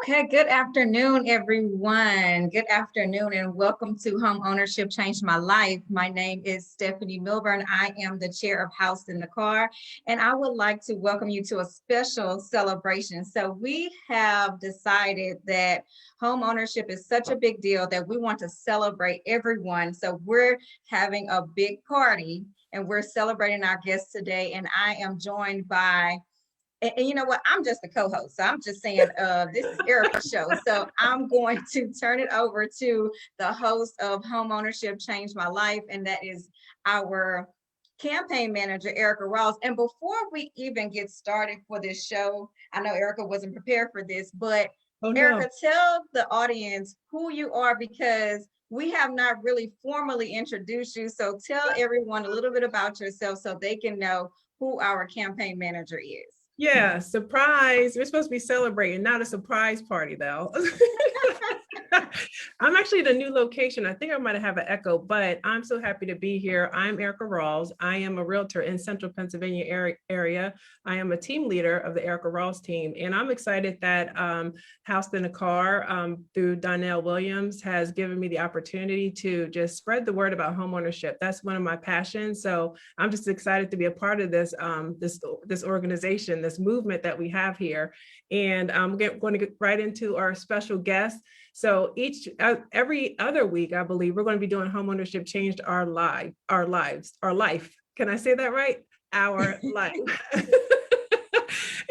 Okay, good afternoon, everyone. Good afternoon, and welcome to Home Ownership Changed My Life. My name is Stephanie Milburn. I am the chair of House in the Car, and I would like to welcome you to a special celebration. So, we have decided that home ownership is such a big deal that we want to celebrate everyone. So, we're having a big party and we're celebrating our guests today, and I am joined by and you know what? I'm just a co-host. So I'm just saying, this is Erica's show. So I'm going to turn it over to the host of Home Ownership Changed My Life, and that is our campaign manager, Erica Ross. And before we even get started for this show, I know Erica wasn't prepared for this, but Oh no. Erica, tell the audience who you are because we have not really formally introduced you. So tell everyone a little bit about yourself so they can know who our campaign manager is. Yeah, surprise. We're supposed to be celebrating, not a surprise party though. I'm actually at a new location. I think I might have an echo, but I'm so happy to be here. I'm Erica Rawls. I am a realtor in Central Pennsylvania area. I am a team leader of the Erica Rawls team, and I'm excited that House in the Car through Donnell Williams has given me the opportunity to just spread the word about homeownership. That's one of my passions. So I'm just excited to be a part of this organization, this movement that we have here. And I'm going to get right into our special guest. So every other week, I believe we're going to be doing Homeownership Changed Our Life. Can I say that right? Our life.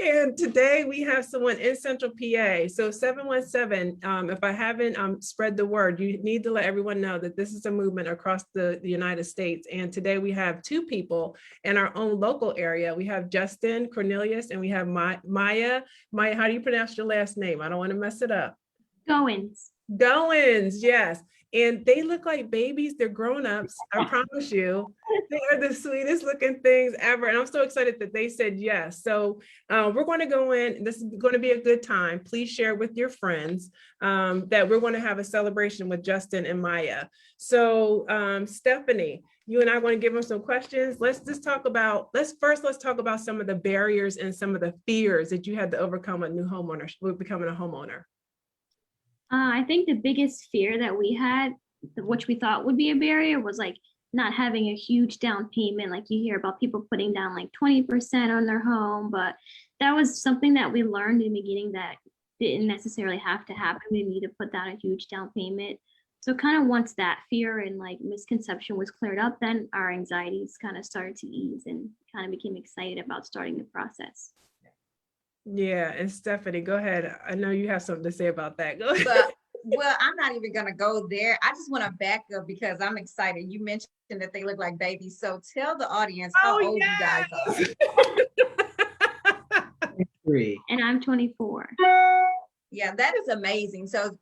And today we have someone in Central PA. So 717, if I haven't spread the word, you need to let everyone know that this is a movement across the United States. And today we have two people in our own local area. We have Justin Cornelius and we have Maya. Maya, how do you pronounce your last name? I don't want to mess it up. Goins, yes. And they look like babies. They're grown-ups. I promise you. They are the sweetest looking things ever. And I'm so excited that they said yes. So we're going to go in. This is going to be a good time. Please share with your friends that we're going to have a celebration with Justin and Maya. So Stephanie, you and I are going to give them some questions. Let's talk about some of the barriers and some of the fears that you had to overcome with becoming a homeowner. I think the biggest fear that we had, which we thought would be a barrier, was like not having a huge down payment. Like you hear about people putting down like 20% on their home, but that was something that we learned in the beginning that didn't necessarily have to happen. We need to put down a huge down payment. So kind of once that fear and like misconception was cleared up, then our anxieties kind of started to ease and kind of became excited about starting the process. Yeah, and Stephanie, go ahead. I know you have something to say about that. Go ahead. Well, I'm not even going to go there. I just want to back up because I'm excited. You mentioned that they look like babies. So tell the audience how old you guys are. And I'm 24. Yeah, that is amazing. So,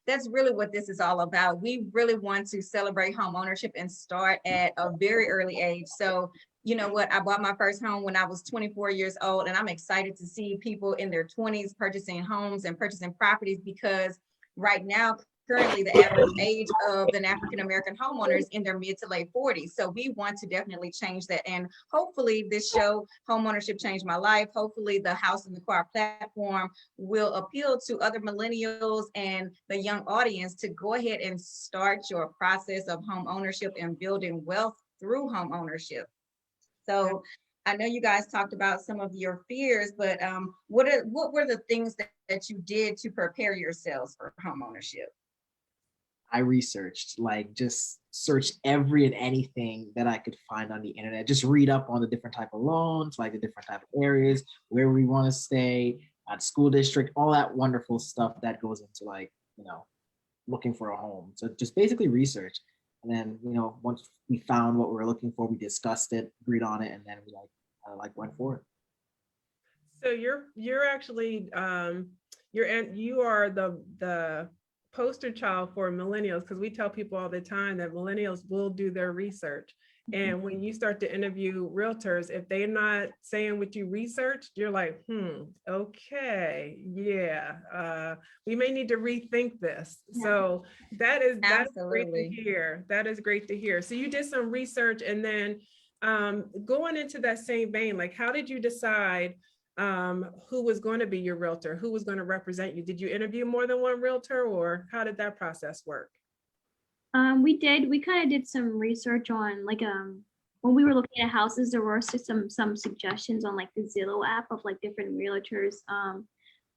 that's really what this is all about. We really want to celebrate home ownership and start at a very early age. So, you know what? I bought my first home when I was 24 years old, and I'm excited to see people in their 20s purchasing homes and purchasing properties because right now, currently the average age of an African-American homeowner is in their mid to late 40s. So we want to definitely change that. And hopefully this show, Homeownership Changed My Life, hopefully the House in the Car platform will appeal to other millennials and the young audience to go ahead and start your process of home ownership and building wealth through home ownership. So I know you guys talked about some of your fears, but what were the things that you did to prepare yourselves for home ownership? I researched, like just searched every and anything that I could find on the internet. Just read up on the different type of loans, like the different type of areas, where we want to stay, school district, all that wonderful stuff that goes into looking for a home. So just basically research. And then, once we found what we were looking for, we discussed it, agreed on it, and then we went for it. So you're actually you are the poster child for millennials, because we tell people all the time that millennials will do their research. And when you start to interview realtors, if they're not saying what you researched, you're like, okay, yeah, we may need to rethink this. Yeah. So that's great to hear. That is great to hear. So you did some research, and then going into that same vein, like how did you decide who was going to be your realtor, who was going to represent you. Did you interview more than one realtor, or how did that process work? We did. We kind of did some research on like when we were looking at houses, there were some suggestions on like the Zillow app of like different realtors.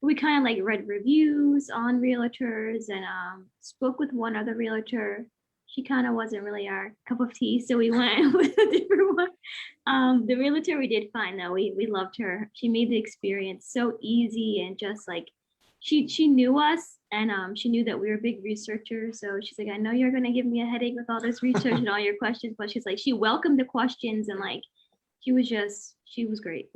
We kind of like read reviews on realtors and spoke with one other realtor. She kind of wasn't really our cup of tea, so we went with a different one. The realtor we did find though, we loved her. She made the experience so easy and just like she knew us and she knew that we were big researchers. So she's like, I know you're gonna give me a headache with all this research and all your questions, but she's like, she welcomed the questions and like she was great.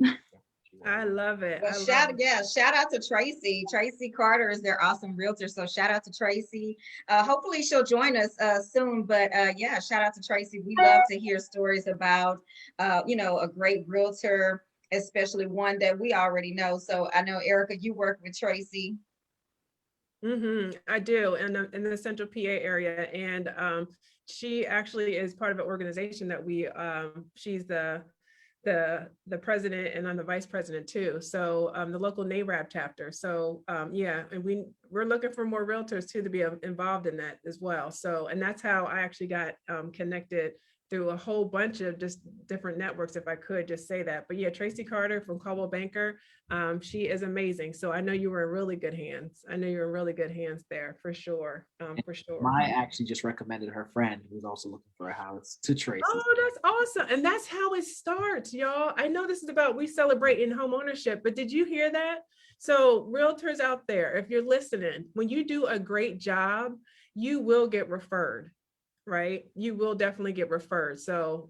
I love it. Well, shout out to Tracy. Tracy Carter is their awesome realtor. So shout out to Tracy. Hopefully she'll join us soon. But yeah, shout out to Tracy. We love to hear stories about a great realtor, especially one that we already know. So I know, Erica, you work with Tracy. I do in the Central PA area, and she actually is part of an organization that she's the president and I'm the vice president too. So the local NARAB chapter. So yeah, and we're looking for more realtors too to be involved in that as well. So, and that's how I actually got connected through a whole bunch of just different networks, if I could just say that. But yeah, Tracy Carter from Coldwell Banker, she is amazing. So I know you were in really good hands. I know you're in really good hands there for sure. For sure. Maya actually just recommended her friend who's also looking for a house to Tracy. Oh, that's awesome. And that's how it starts, y'all. I know this is about we celebrate in home ownership, but did you hear that? So realtors out there, if you're listening, when you do a great job, you will get referred, right? You will definitely get referred. So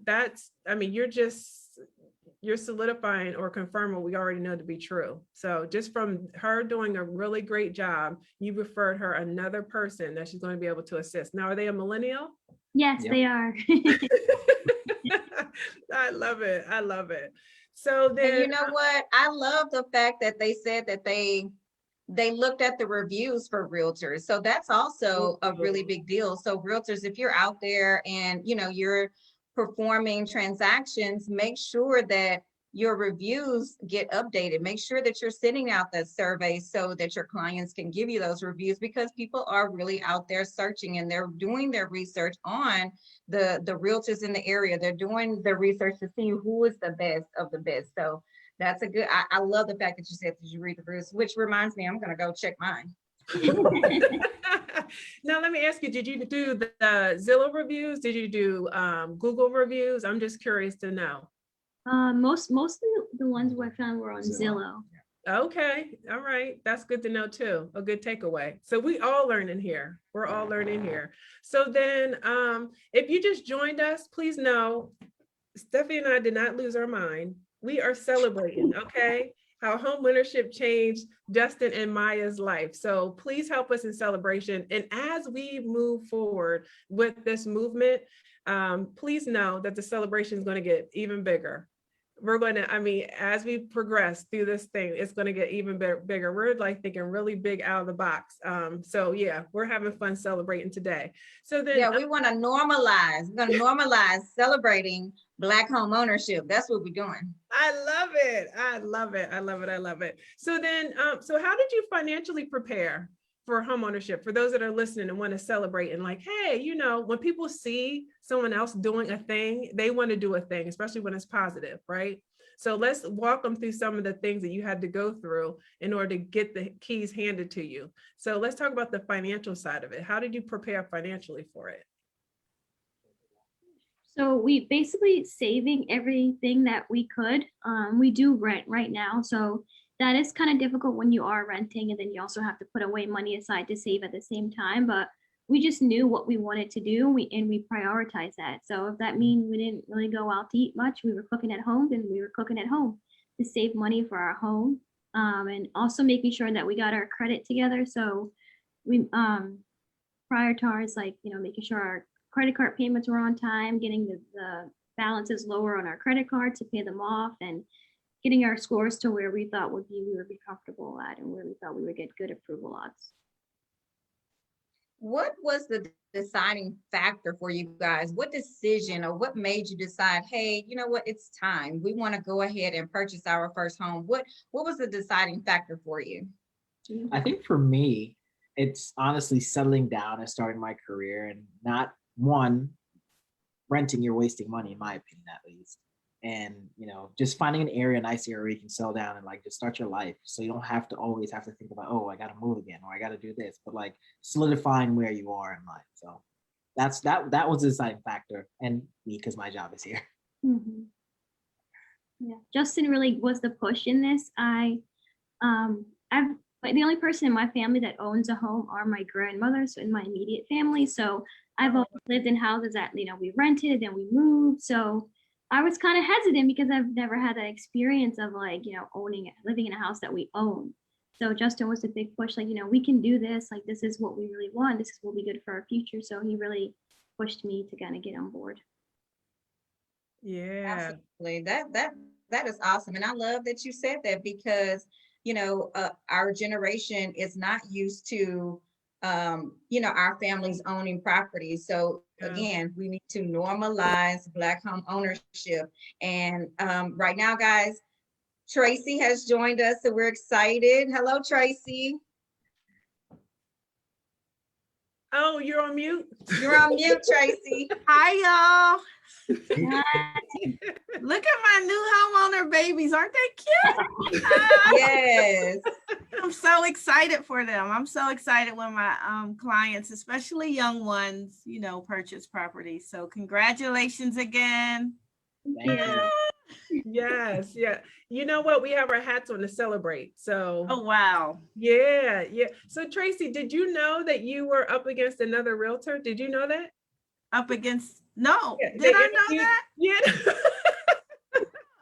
you're solidifying or confirming what we already know to be true. So just from her doing a really great job, you referred her another person that she's going to be able to assist. Now, are they a millennial? Yes, yep. They are. I love it. I love it. So then, and you know what? I love the fact that they said that they looked at the reviews for realtors. So that's also a really big deal. So realtors, if you're out there and you're performing transactions, make sure that your reviews get updated. Make sure that you're sending out that survey so that your clients can give you those reviews, because people are really out there searching and they're doing their research on the realtors in the area. They're doing the research to see who is the best of the best. So that's a good, I love the fact that you said that you read the reviews, which reminds me, I'm going to go check mine. Now, let me ask you, did you do the Zillow reviews? Did you do Google reviews? I'm just curious to know. Most of the ones I found were on Zillow. Okay. All right. That's good to know too. A good takeaway. So we all learning here. We're all learning here. So then if you just joined us, please know Stephanie and I did not lose our mind. We are celebrating, okay, how homeownership changed Justin and Maya's life. So please help us in celebration. And as we move forward with this movement, please know that the celebration is going to get even bigger. We're going to, as we progress through this thing, it's going to get even bigger. We're like thinking really big out of the box. So yeah, we're having fun celebrating today. So then, yeah, we want to normalize. We're going to normalize celebrating Black home ownership. That's what we're doing. I love it. I love it. I love it. I love it. So then, so how did you financially prepare for home ownership? For those that are listening and want to celebrate and like, hey, when people see someone else doing a thing, they want to do a thing, especially when it's positive, right? So let's walk them through some of the things that you had to go through in order to get the keys handed to you. So let's talk about the financial side of it. How did you prepare financially for it? So we basically saving everything that we could. We do rent right now. So that is kind of difficult when you are renting, and then you also have to put away money aside to save at the same time. But we just knew what we wanted to do, and we prioritized that. So if that means we didn't really go out to eat much, we were cooking at home, then we were cooking at home to save money for our home. And also making sure that we got our credit together. So we prioritized making sure our credit card payments were on time, getting the balances lower on our credit card to pay them off, and getting our scores to where we thought we would be comfortable at and where we thought we would get good approval odds. what was the deciding factor for you guys? What decision or what made you decide, hey, you know what, it's time. We want to go ahead and purchase our first home. What was the deciding factor for you? I think for me, it's honestly settling down and starting my career and not one renting, you're wasting money, in my opinion, at least. And just finding an area, a nice area where you can settle down and like just start your life. So you don't have to always have to think about, oh, I gotta move again or I gotta do this, but like solidifying where you are in life. So that was the deciding factor, and me because my job is here. Mhm. Yeah, Justin really was the push in this. I've like the only person in my family that owns a home are my grandmother, so in my immediate family. So I've always lived in houses that we rented, then we moved. So I was kind of hesitant because I've never had that experience of living in a house that we own. So Justin was a big push, we can do this, like this is what we really want, this is what will be good for our future. So he really pushed me to kind of get on board. Yeah. Absolutely. That is awesome. And I love that you said that because, our generation is not used to, our families owning properties. So Yeah. again, we need to normalize Black home ownership. And right now, guys, Tracy has joined us, so we're excited. Hello, Tracy. Oh, you're on mute? You're on mute, Tracy. Hi, y'all. Look at my new homeowner babies. Aren't they cute? Yes. I'm so excited for them. I'm so excited when my clients, especially young ones, purchase property. So congratulations again. Thank you. Yes, yeah. You know what? We have our hats on to celebrate. So Oh, wow. yeah. So Tracy, did you know that you were up against another realtor? Did you know that? Up against, no. Yeah, Did I know that? Yeah.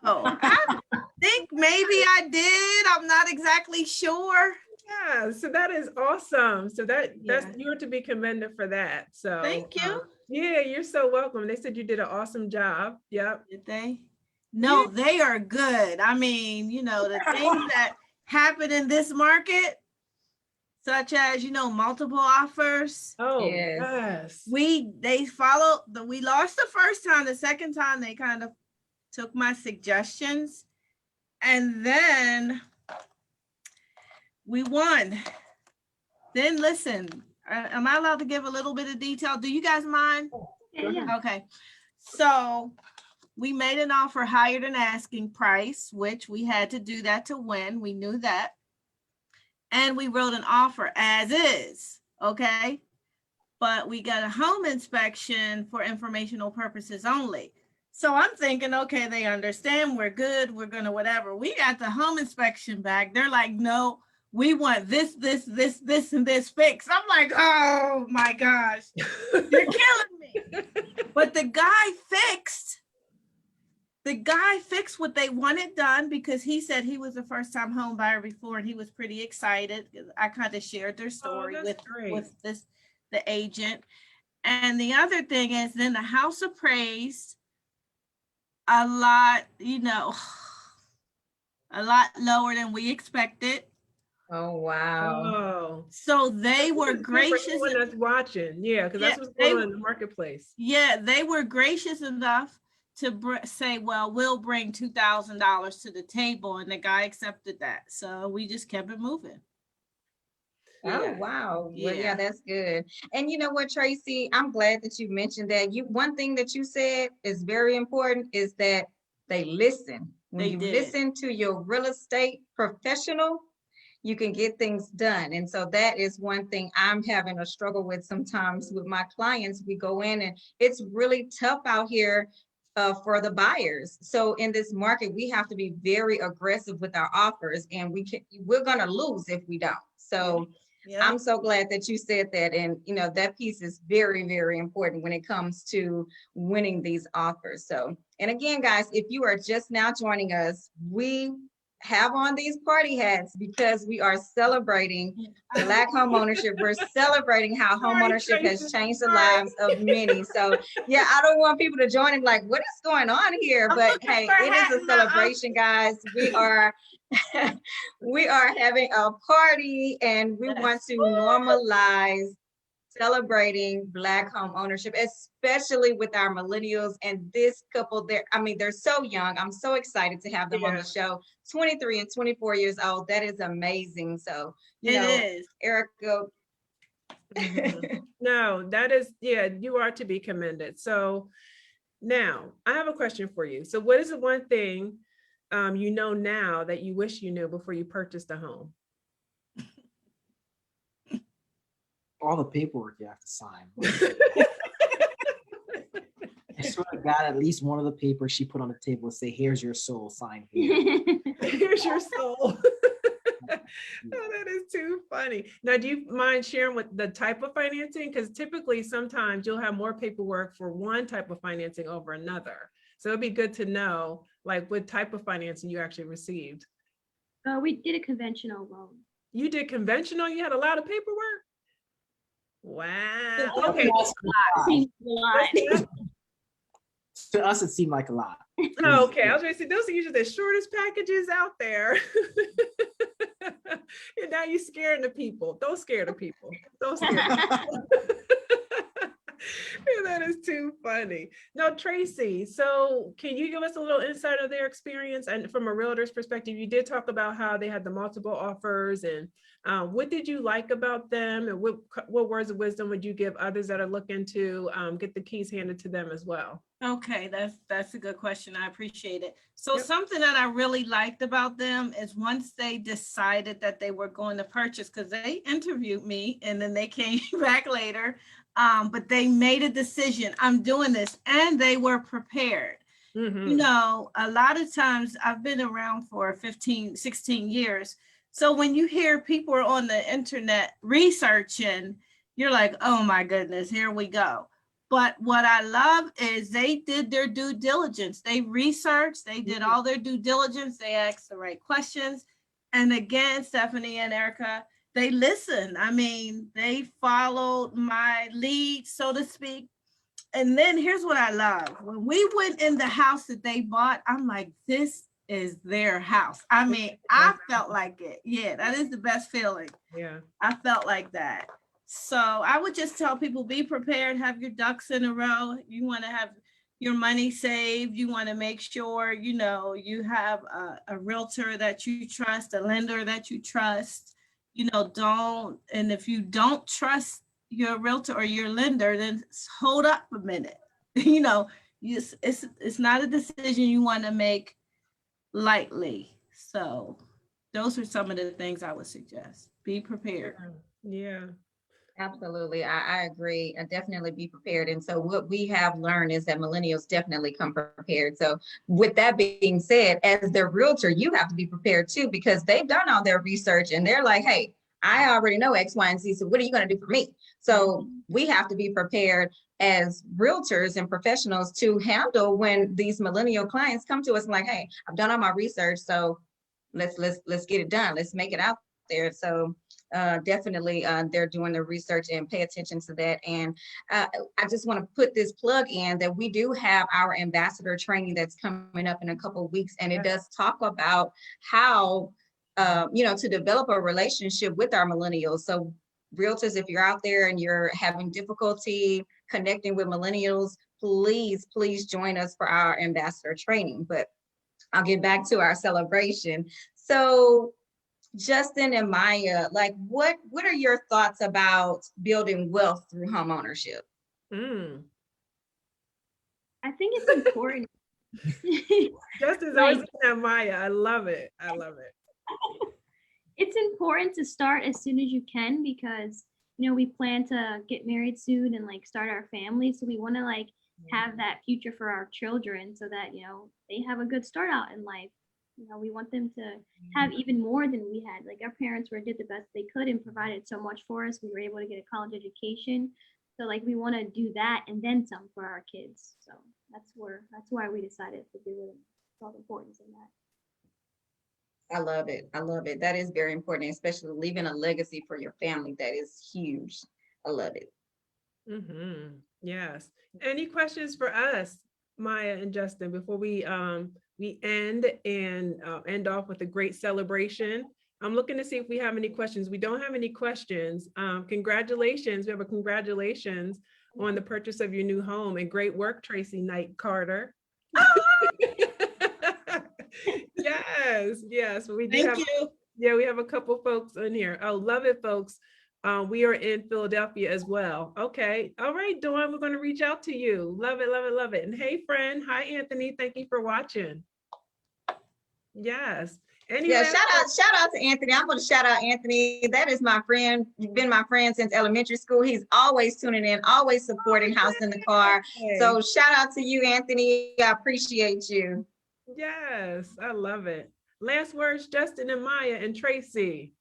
Oh, I think maybe I did. I'm not exactly sure. Yeah, so that is awesome. So that's Yeah. you're to be commended for that. So Thank you. yeah, you're so welcome. They said you did an awesome job. Yep. Did they? No, they are good. I mean, the things that happen in this market, such as, multiple offers. Oh, Yes. yes. We lost the first time. The second time they kind of took my suggestions, and then we won. Then listen, am I allowed to give a little bit of detail? Do you guys mind? Yeah. Okay. So we made an offer higher than asking price, which we had to do that to win. We knew that. And we wrote an offer as is, okay? But we got a home inspection for informational purposes only. So I'm thinking, okay, they understand, we're good, we're gonna whatever. We got the home inspection back. They're like, no, we want this, and this fixed. I'm like, oh my gosh, you're killing me. But the guy fixed what they wanted done because he said he was a first-time home buyer before and he was pretty excited. I kind of shared their story with the agent. And the other thing is then the house appraised a lot lower than we expected. Oh, wow. Oh. So they were gracious. Everyone that's watching, yeah, because that's what's going on in the marketplace. Yeah, they were gracious enough to say, well, we'll bring $2,000 to the table, and the guy accepted that. So we just kept it moving. Oh, Yeah. wow. Well, Yeah. yeah, that's good. And you know what, Tracy, I'm glad that you mentioned that. One thing that you said is very important is that they listen. When They you did. listen to your real estate professional, you can get things done. And so that is one thing I'm having a struggle with sometimes with my clients. We go in and it's really tough out here for the buyers. So in this market, we have to be very aggressive with our offers, and we're gonna lose if we don't. So Yeah. I'm so glad that you said that. And that piece is very, very important when it comes to winning these offers. So, and again, guys, if you are just now joining us, we have on these party hats because we are celebrating Black homeownership. We're celebrating how homeownership has changed the lives of many. So yeah, I don't want people to join and be like, what is going on here? But hey, it is a celebration, guys. We are we are having a party and we want to normalize celebrating Black home ownership, especially with our millennials and this couple. They're so young. I'm so excited to have them on the show. 23 and 24 years old. That is amazing. So, It is. Erica. No, that is, yeah, you are to be commended. So now I have a question for you. So what is the one thing you know now that you wish you knew before you purchased a home? All the paperwork you have to sign. I swear to God, at least one of the papers she put on the table would say, "Here's your soul, sign here." Here's your soul. Oh, that is too funny. Now, do you mind sharing what the type of financing? Because typically sometimes you'll have more paperwork for one type of financing over another. So it'd be good to know like what type of financing you actually received. We did a conventional loan. You did conventional, you had a lot of paperwork? Wow. Okay. Seems a lot. To us, it seemed like a lot. Oh, okay, I was going to say those are usually the shortest packages out there. And now you're scaring the people. Don't scare the people. Don't scare the people. Yeah, that is too funny. Now, Tracy, so can you give us a little insight of their experience? And from a realtor's perspective, you did talk about how they had the multiple offers, and what did you like about them? And what words of wisdom would you give others that are looking to get the keys handed to them as well? Okay, that's a good question. I appreciate it. So Yep. something that I really liked about them is once they decided that they were going to purchase, because they interviewed me and then they came back later, but they made a decision, I'm doing this, and they were prepared. Mm-hmm. You know, a lot of times I've been around for 15, 16 years. So when you hear people are on the internet researching, you're like, oh my goodness, here we go. But what I love is they did their due diligence. They researched, they did all their due diligence. They asked the right questions. And again, Stephanie and Erica, they listened. I mean, they followed my lead, so to speak. And then here's what I love. When we went in the house that they bought, I'm like, this is their house. I mean, I felt like it. Yeah, that is the best feeling. Yeah. I felt like that. So I would just tell people, be prepared, have your ducks in a row. You want to have your money saved. You want to make sure, you know, you have a realtor that you trust, a lender that you trust. You know, and if you don't trust your realtor or your lender, then hold up a minute. You know, it's not a decision you want to make lightly. So those are some of the things I would suggest. Be prepared. Yeah. Absolutely. I agree. And definitely be prepared. And so what we have learned is that millennials definitely come prepared. So with that being said, as their realtor, you have to be prepared too, because they've done all their research and they're like, hey, I already know X, Y, and Z. So what are you going to do for me? So we have to be prepared as realtors and professionals to handle when these millennial clients come to us and like, hey, I've done all my research. So let's get it done. Let's make it out there. So definitely they're doing the research and pay attention to that. And I just want to put this plug in that we do have our ambassador training that's coming up in a couple of weeks. And it does talk about how, to develop a relationship with our millennials. So realtors, if you're out there and you're having difficulty connecting with millennials, please join us for our ambassador training. But I'll get back to our celebration. So Justin and Maya, like what are your thoughts about building wealth through home ownership? Mm. I think it's important. Justin's always looking at Maya. I love it. I love it. It's important to start as soon as you can because, we plan to get married soon and like start our family. So we want to like have that future for our children so that, they have a good start out in life. We want them to have even more than we had. Like our parents did the best they could and provided so much for us. We were able to get a college education. So like we want to do that and then some for our kids. So that's why we decided to do it. Saw the importance in that. I love it. I love it. That is very important, especially leaving a legacy for your family. That is huge. I love it. Mm-hmm. Yes. Any questions for us, Maya and Justin, before we end off with a great celebration I'm looking to see if we have any questions. We don't have any questions. Congratulations. We have a congratulations on the purchase of your new home, and great work, Tracy Knight Carter. Yes, yes. We do Thank have, you. yeah, we have a couple folks in here. Oh, love it, folks. We are in Philadelphia as well. Okay. All right, Dawn, we're going to reach out to you. Love it, love it, love it. And hey, friend. Hi, Anthony. Thank you for watching. Yes. Yeah, shout out to Anthony. I'm going to shout out Anthony. That is my friend. You've been my friend since elementary school. He's always tuning in, always supporting House in the Car. So shout out to you, Anthony. I appreciate you. Yes, I love it. Last words, Justin and Maya and Tracy.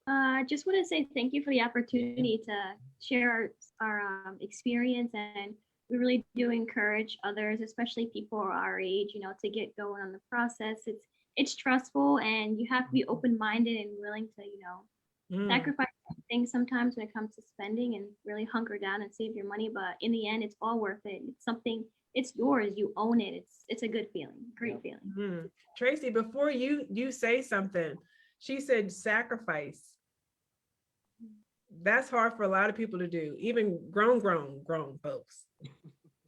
I just want to say thank you for the opportunity to share our experience, and we really do encourage others, especially people our age, to get going on the process. It's stressful, and you have to be open-minded and willing to, sacrifice things sometimes when it comes to spending, and really hunker down and save your money. But in the end, it's all worth it. It's something, it's yours. You own it. It's a good feeling, great feeling. Tracy, before you say something, she said sacrifice. That's hard for a lot of people to do, even grown folks,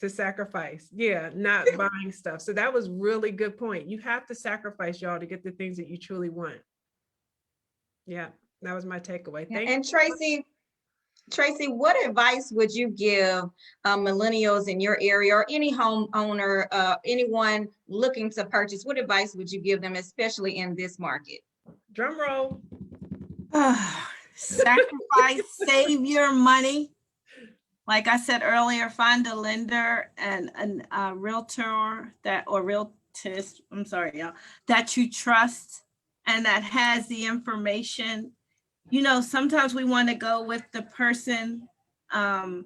to sacrifice. Yeah, not buying stuff. So that was really good point. You have to sacrifice, y'all, to get the things that you truly want. Yeah, that was my takeaway. Thank you. And Tracy, what advice would you give millennials in your area, or any homeowner, anyone looking to purchase? What advice would you give them, especially in this market? Drum roll. Sacrifice, save your money. Like I said earlier, find a lender and a realtor realtist, I'm sorry, y'all, that you trust and that has the information. Sometimes we want to go with the person that,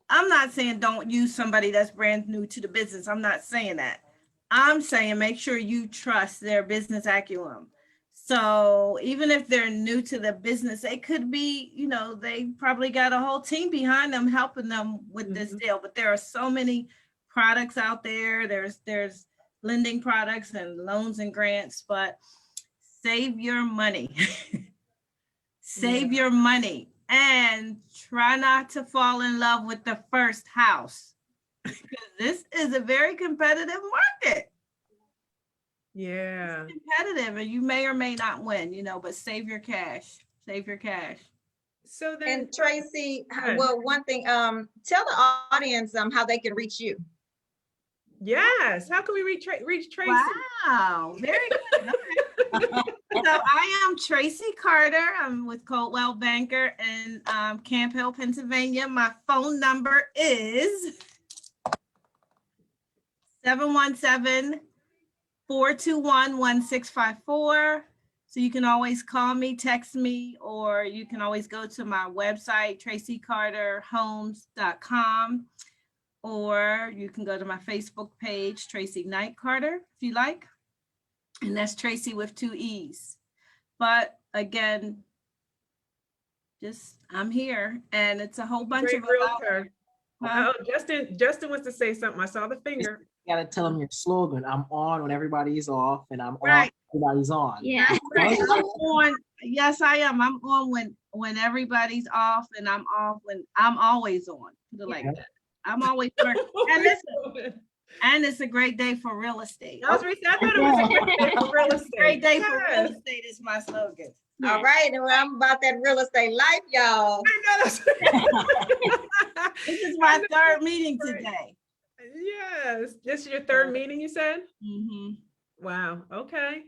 I'm not saying don't use somebody that's brand new to the business. I'm not saying that. I'm saying make sure you trust their business acumen. So even if they're new to the business, it could be, they probably got a whole team behind them helping them with this deal. But there are so many products out there. There's lending products and loans and grants, but save your money. Save your money, and try not to fall in love with the first house. This is a very competitive market. Yeah. It's competitive, and you may or may not win, but save your cash. Save your cash. So then, and Tracy, well, one thing, tell the audience how they can reach you. Yes. How can we reach Tracy? Wow. Very good. Okay. So I am Tracy Carter. I'm with Coldwell Banker in Camp Hill, Pennsylvania. My phone number is 717-421-1654. So you can always call me, text me, or you can always go to my website, tracycarterhomes.com, or you can go to my Facebook page, Tracy Knight Carter, if you like. And that's Tracy with 2 E's. But again, I'm here, and it's a whole bunch of realtor. Oh, Justin wants to say something. I saw the finger. You gotta tell them your slogan. I'm on when everybody's off, and I'm on when everybody's on. Yeah. Right. I'm on. Yes, I am. I'm on when everybody's off, and I'm off when I'm always on. Put it like that. I'm always working. And it's a great day for real estate. I thought it was a great day for real estate. Great day for real estate is my slogan. All right, and I'm about that real estate life, y'all. This is my third meeting today. Yes, this is your third meeting, you said? Mm-hmm. Wow. Okay.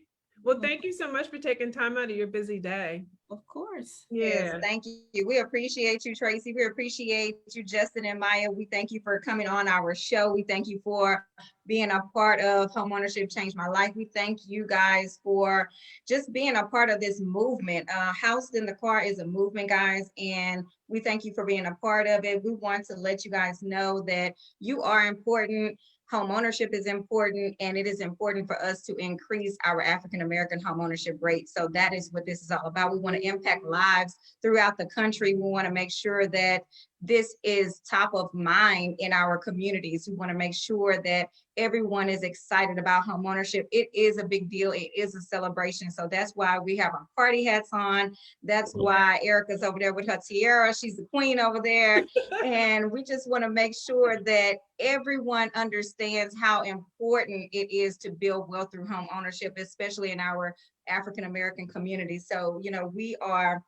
Well, thank you so much for taking time out of your busy day. Of course. Yes, thank you. We appreciate you, Tracy. We appreciate you, Justin and Maya. We thank you for coming on our show. We thank you for being a part of Homeownership Changed My Life. We thank you guys for just being a part of this movement. House in the Car is a movement, guys, and we thank you for being a part of it. We want to let you guys know that you are important. Homeownership is important, and it is important for us to increase our African-American homeownership rate. So that is what this is all about. We want to impact lives throughout the country. We want to make sure that this is top of mind in our communities. We want to make sure that everyone is excited about homeownership. It is a big deal. It is a celebration. So that's why we have our party hats on. That's why Erica's over there with her tiara. She's the queen over there. And we just want to make sure that everyone understands how important it is to build wealth through home ownership, especially in our African American community. So, we are,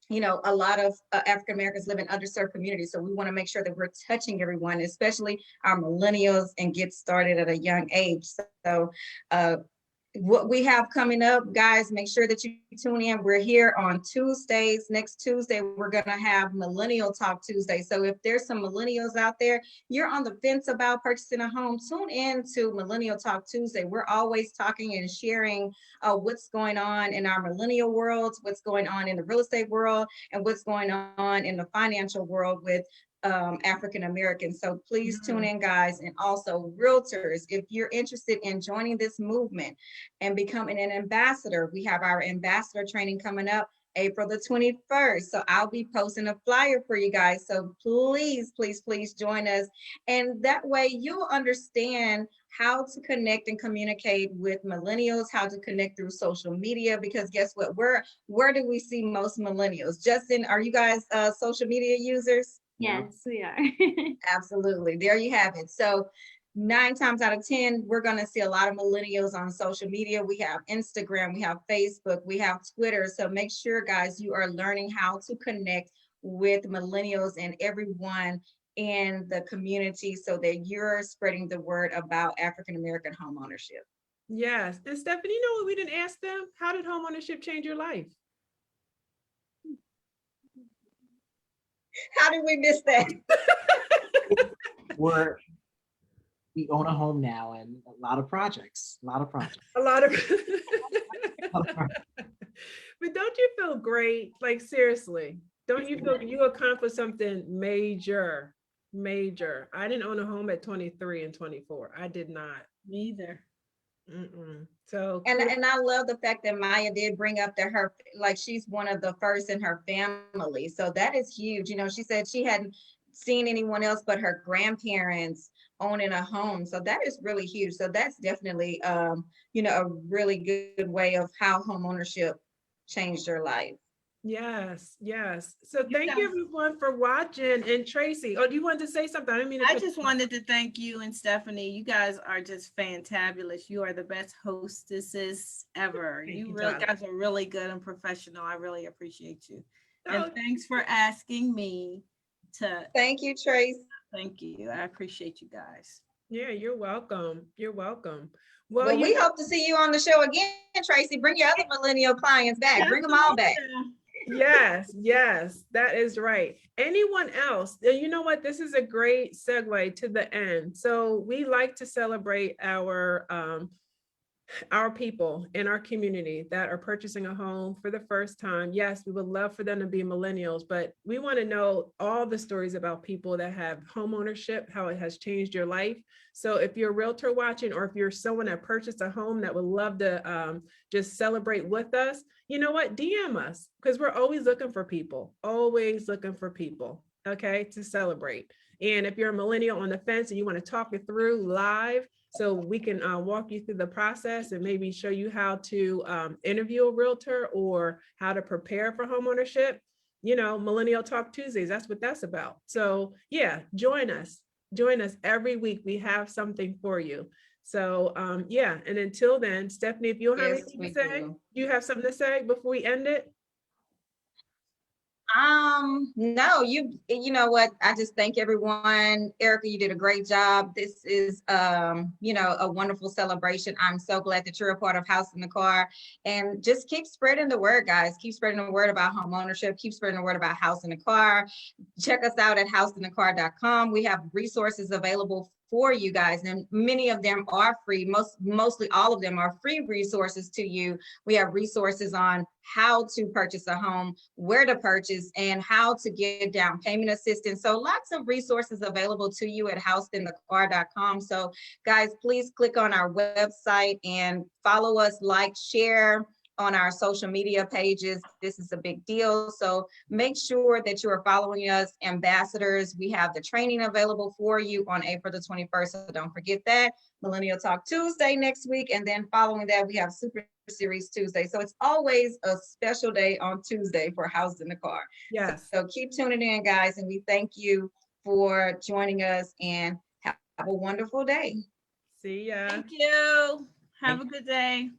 a lot of African Americans live in underserved communities. So we want to make sure that we're touching everyone, especially our millennials, and get started at a young age. So what we have coming up, guys, make sure that you tune in. We're here on Tuesdays. Next Tuesday, we're going to have Millennial Talk Tuesday. So if there's some millennials out there, you're on the fence about purchasing a home, tune in to Millennial Talk Tuesday. We're always talking and sharing what's going on in our millennial worlds, what's going on in the real estate world, and what's going on in the financial world with African Americans. So please tune in, guys. And also realtors, if you're interested in joining this movement and becoming an ambassador, we have our ambassador training coming up April the 21st. So I'll be posting a flyer for you guys. So please, please, please join us. And that way you'll understand how to connect and communicate with millennials, how to connect through social media, because guess what? Where do we see most millennials? Justin, are you guys social media users? Yes, we are. Absolutely. There you have it. So 9 times out of 10, we're going to see a lot of millennials on social media. We have Instagram, we have Facebook, we have Twitter. So make sure, guys, you are learning how to connect with millennials and everyone in the community so that you're spreading the word about African American home ownership. Yes. And Stephanie, you know what we didn't ask them? How did homeownership change your life? How did we miss that? We own a home now and a lot of projects. A lot of But don't you feel great? Like, seriously, don't you feel you accomplished something major? I didn't own a home at 23 and 24. I did not. Neither. So and I love the fact that Maya did bring up that her, like, she's one of the first in her family. So that is huge. She said she hadn't seen anyone else but her grandparents owning a home. So that is really huge. So that's definitely a really good way of how home ownership changed your life. Yes. So thank you everyone for watching. And Tracy, do you want to say something? I just wanted to thank you and Stephanie. You guys are just fantabulous. You are the best hostesses ever. You guys are really good and professional. I really appreciate you. And thanks for asking me to. Thank you, Trace. Thank you. I appreciate you guys. Yeah, you're welcome. Well, we hope to see you on the show again, Tracy. Bring your other millennial clients back. Bring them all back. Yes, that is right. Anyone else? You know what? This is a great segue to the end. So we like to celebrate our people in our community that are purchasing a home for the first time. Yes, we would love for them to be millennials, but we want to know all the stories about people that have home ownership, how it has changed your life. So if you're a realtor watching, or if you're someone that purchased a home that would love to just celebrate with us, you know what? DM us, because we're always looking for people, okay, to celebrate. And if you're a millennial on the fence and you want to talk it through live, so we can walk you through the process and maybe show you how to interview a realtor or how to prepare for homeownership, Millennial Talk Tuesdays, that's what that's about. So yeah, join us every week. We have something for you. So yeah, and until then, Stephanie, if you have anything to say, do you have something to say before we end it? No, you know what? I just thank everyone. Erica, you did a great job. This is, a wonderful celebration. I'm so glad that you're a part of House in the Car, and just keep spreading the word, guys. Keep spreading the word about home ownership. Keep spreading the word about House in the Car. Check us out at houseinthecar.com. We have resources available for you guys, and many of them are free. Mostly all of them are free resources to you. We have resources on how to purchase a home, where to purchase, and how to get down payment assistance. So lots of resources available to you at houseinthecar.com. So guys, please click on our website and follow us, like, share on our social media pages. This is a big deal. So make sure that you are following us, ambassadors. We have the training available for you on April the 21st. So don't forget that. Millennial Talk Tuesday next week. And then following that, we have Super Series Tuesday. So it's always a special day on Tuesday for House in the Car. Yes. So keep tuning in, guys. And we thank you for joining us, and have a wonderful day. See ya. Thank you. Have a good day.